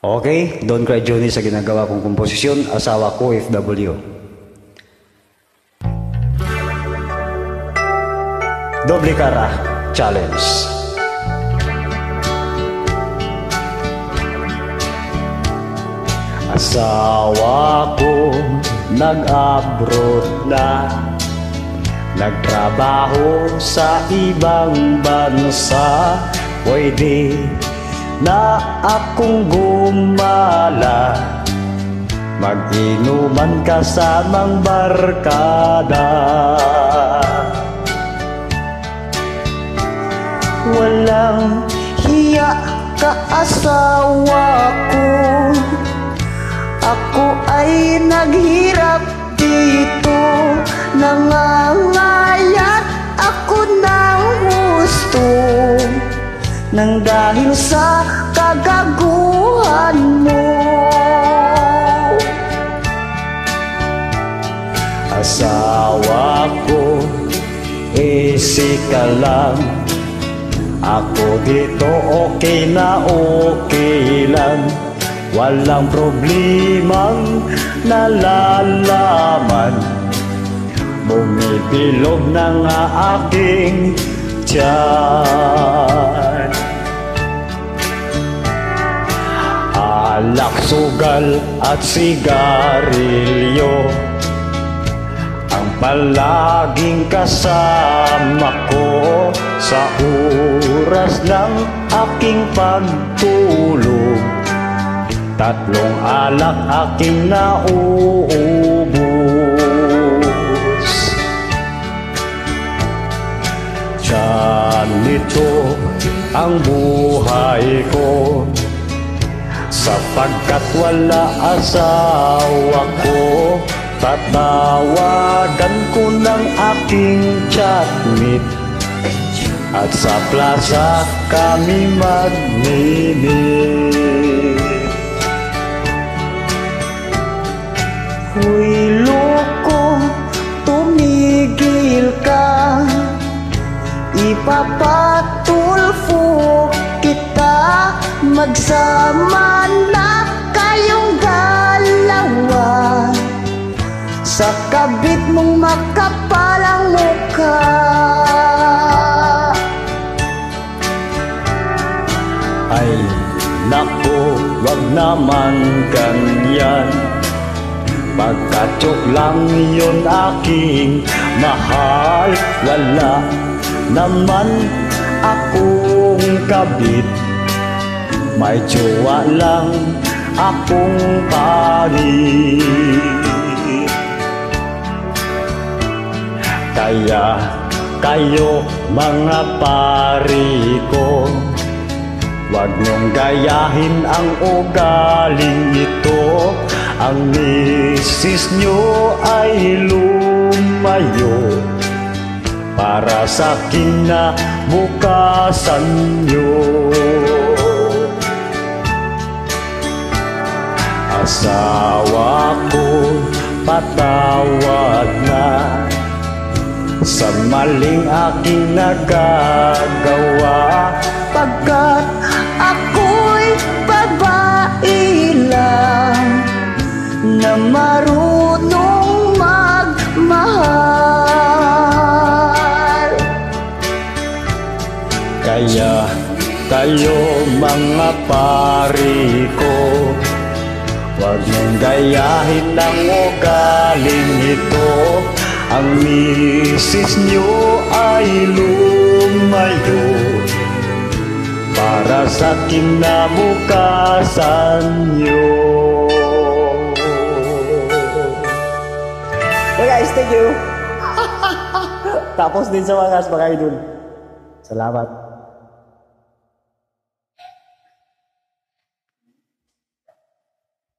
Okay, Don't Cry Johnny sa ginagawa kong komposisyon, Asawa Ko OFW. Doble Cara Challenge. Asawa ko nag-abroad na, nagtrabaho sa ibang bansa. Pwede na akong gumala, mag-inuman kasamang barkada. Walang hiya ka asawa ko, ako ay naghirap dito, nangangayat ako ng gusto, nang dahil sa kagaguhan mo. Asawa ko, easy ka lang, ako dito okay na okay lang. Walang problemang nalalaman, bumibilog na nga aking tiyan. Alak, sugal at sigarilyo ang palaging kasama ko sa oras ng aking pagtulog. Tatlong alak aking nauubos. Ganito ang buhay ko, sapagkat wala asawa ko. Tatawagan ko ng aking chatmate, at sa plaza kami magninit. Huy, loko, tumigil ka, ipapatulfo kita, magsama na kayong dalawa sa kabit mong makapalang mukha. Ay naku, wag naman ganyan, pagkatsok lang yun aking mahal. Wala naman akong kabit, may jowa lang akong pangit. Kaya kayo mga pari ko, wag niyong gayahin ang ugaling ito. Ang misis niyo ay lumayo para sa kinabukasan niyo. Asawa ko, patawad na sa maling aking nagagawa, pagkat ako'y babae lang na marunong magmahal. Kaya kayo mga pari ko, wag mong gayahin ang ugaling ito. Ang misis nyo ay lumayo para sa kinabukasan nyo. Hey guys, thank you. Tapos din sa wakas mga idol. Salamat.